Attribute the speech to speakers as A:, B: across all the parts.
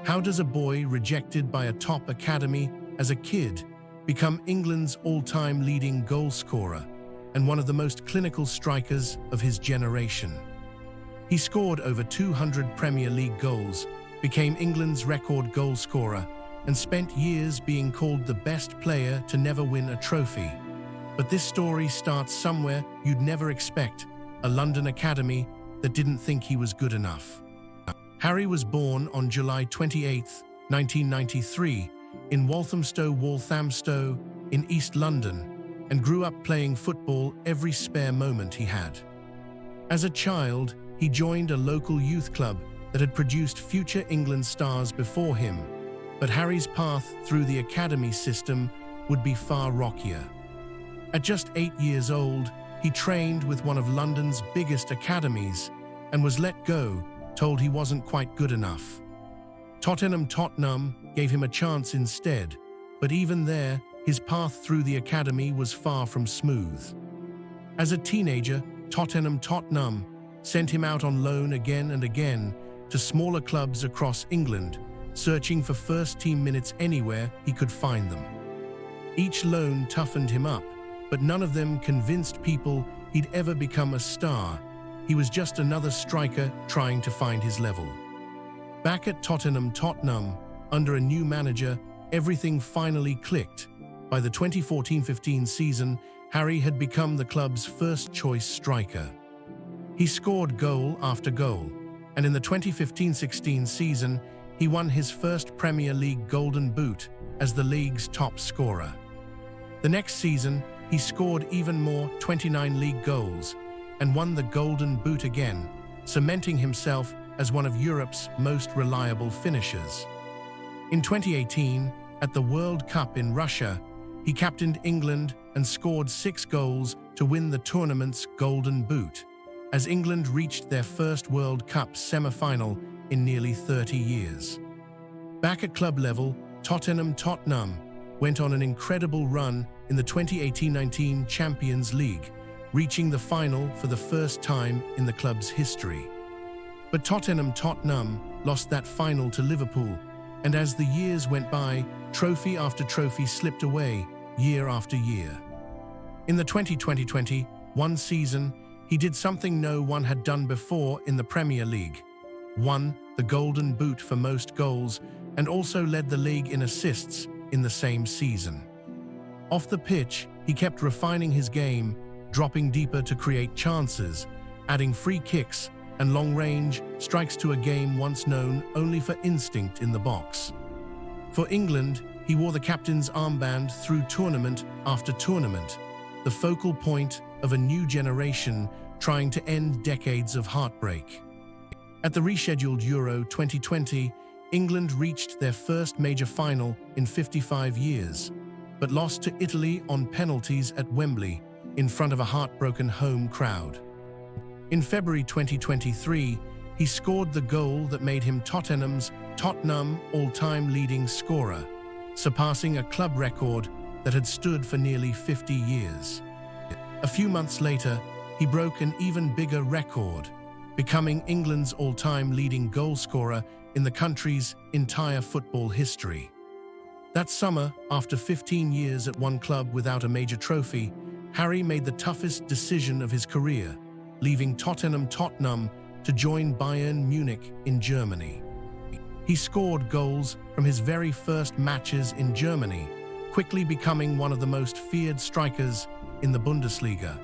A: How does a boy rejected by a top academy as a kid become England's all-time leading goal scorer and one of the most clinical strikers of his generation? He scored over 200 Premier League goals, became England's record goal scorer, and spent years being called the best player to never win a trophy. But this story starts somewhere you'd never expect, a London academy that didn't think he was good enough. Harry was born on July 28, 1993, in Walthamstow in East London, and grew up playing football every spare moment he had. As a child, he joined a local youth club that had produced future England stars before him, but Harry's path through the academy system would be far rockier. At just 8 years old, he trained with one of London's biggest academies and was let go, told he wasn't quite good enough. Tottenham gave him a chance instead, but even there, his path through the academy was far from smooth. As a teenager, Tottenham sent him out on loan again and again to smaller clubs across England, searching for first-team minutes anywhere he could find them. Each loan toughened him up, but none of them convinced people he'd ever become a star. He was just another striker trying to find his level. Back at Tottenham, under a new manager, everything finally clicked. By the 2014-15 season, Harry had become the club's first-choice striker. He scored goal after goal, and in the 2015-16 season, he won his first Premier League Golden Boot as the league's top scorer. The next season, he scored even more, 29 league goals, and won the Golden Boot again, cementing himself as one of Europe's most reliable finishers. In 2018, at the World Cup in Russia, he captained England and scored 6 goals to win the tournament's Golden Boot, as England reached their first World Cup semi-final in nearly 30 years. Back at club level, Tottenham went on an incredible run in the 2018-19 Champions League, reaching the final for the first time in the club's history. But Tottenham lost that final to Liverpool, and as the years went by, trophy after trophy slipped away year after year. In the 2020-21 season, he did something no one had done before in the Premier League: won the Golden Boot for most goals and also led the league in assists in the same season. Off the pitch, he kept refining his game, dropping deeper to create chances, adding free kicks and long-range strikes to a game once known only for instinct in the box. For England, he wore the captain's armband through tournament after tournament, the focal point of a new generation trying to end decades of heartbreak. At the rescheduled Euro 2020, England reached their first major final in 55 years, but lost to Italy on penalties at Wembley in front of a heartbroken home crowd. In February 2023, he scored the goal that made him Tottenham all-time leading scorer, surpassing a club record that had stood for nearly 50 years. A few months later, he broke an even bigger record, becoming England's all-time leading goal scorer in the country's entire football history. That summer, after 15 years at one club without a major trophy, Harry made the toughest decision of his career, leaving Tottenham to join Bayern Munich in Germany. He scored goals from his very first matches in Germany, quickly becoming one of the most feared strikers in the Bundesliga.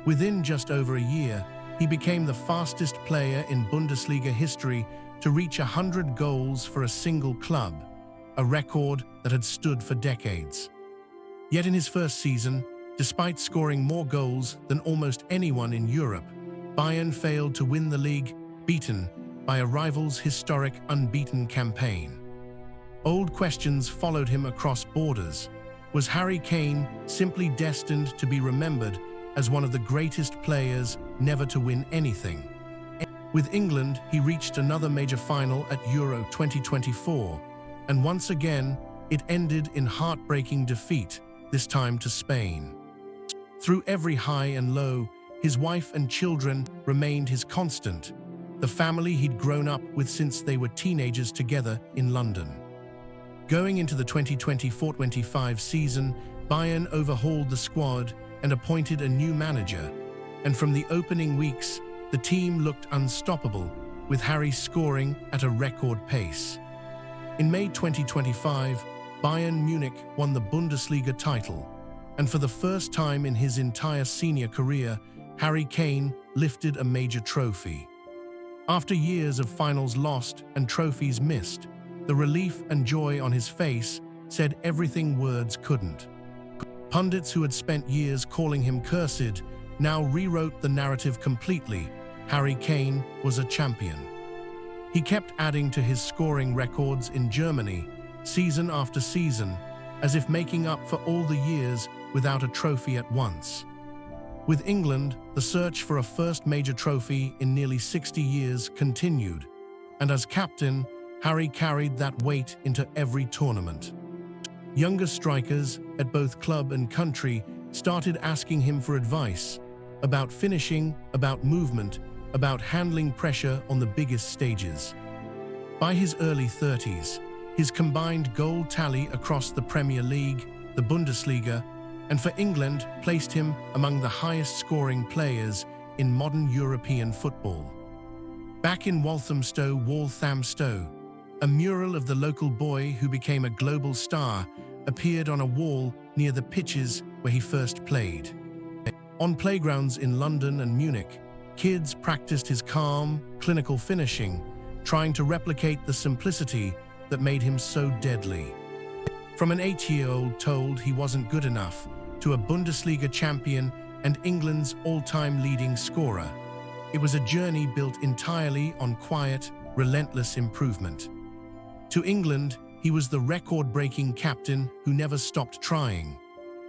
A: Within just over a year, he became the fastest player in Bundesliga history to reach 100 goals for a single club, a record that had stood for decades. Yet in his first season, despite scoring more goals than almost anyone in Europe, Bayern failed to win the league, beaten by a rival's historic unbeaten campaign. Old questions followed him across borders. Was Harry Kane simply destined to be remembered as one of the greatest players never to win anything? With England, he reached another major final at Euro 2024, and once again, it ended in heartbreaking defeat, this time to Spain. Through every high and low, his wife and children remained his constant, the family he'd grown up with since they were teenagers together in London. Going into the 2024-25 season, Bayern overhauled the squad and appointed a new manager, and from the opening weeks, the team looked unstoppable, with Harry scoring at a record pace. In May 2025, Bayern Munich won the Bundesliga title, and for the first time in his entire senior career, Harry Kane lifted a major trophy. After years of finals lost and trophies missed, the relief and joy on his face said everything words couldn't. Pundits who had spent years calling him cursed now rewrote the narrative completely. Harry Kane was a champion. He kept adding to his scoring records in Germany, season after season, as if making up for all the years without a trophy at once. With England, the search for a first major trophy in nearly 60 years continued, and as captain, Harry carried that weight into every tournament. Younger strikers at both club and country started asking him for advice about finishing, about movement, about handling pressure on the biggest stages. By his early 30s, his combined goal tally across the Premier League, the Bundesliga, and for England placed him among the highest-scoring players in modern European football. Back in Walthamstow, a mural of the local boy who became a global star appeared on a wall near the pitches where he first played. On playgrounds in London and Munich, kids practiced his calm, clinical finishing, trying to replicate the simplicity that made him so deadly. From an 8-year-old told he wasn't good enough, to a Bundesliga champion and England's all-time leading scorer, it was a journey built entirely on quiet, relentless improvement. To England, he was the record-breaking captain who never stopped trying.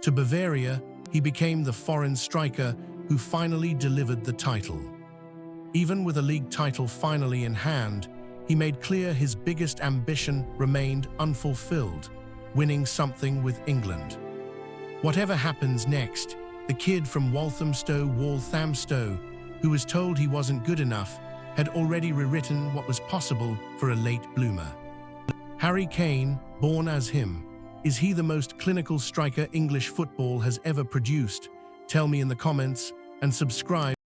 A: To Bavaria, he became the foreign striker who finally delivered the title. Even with a league title finally in hand, he made clear his biggest ambition remained unfulfilled, winning something with England. Whatever happens next, the kid from Walthamstow, who was told he wasn't good enough, had already rewritten what was possible for a late bloomer. Harry Kane, born as him, is he the most clinical striker English football has ever produced? Tell me in the comments and subscribe.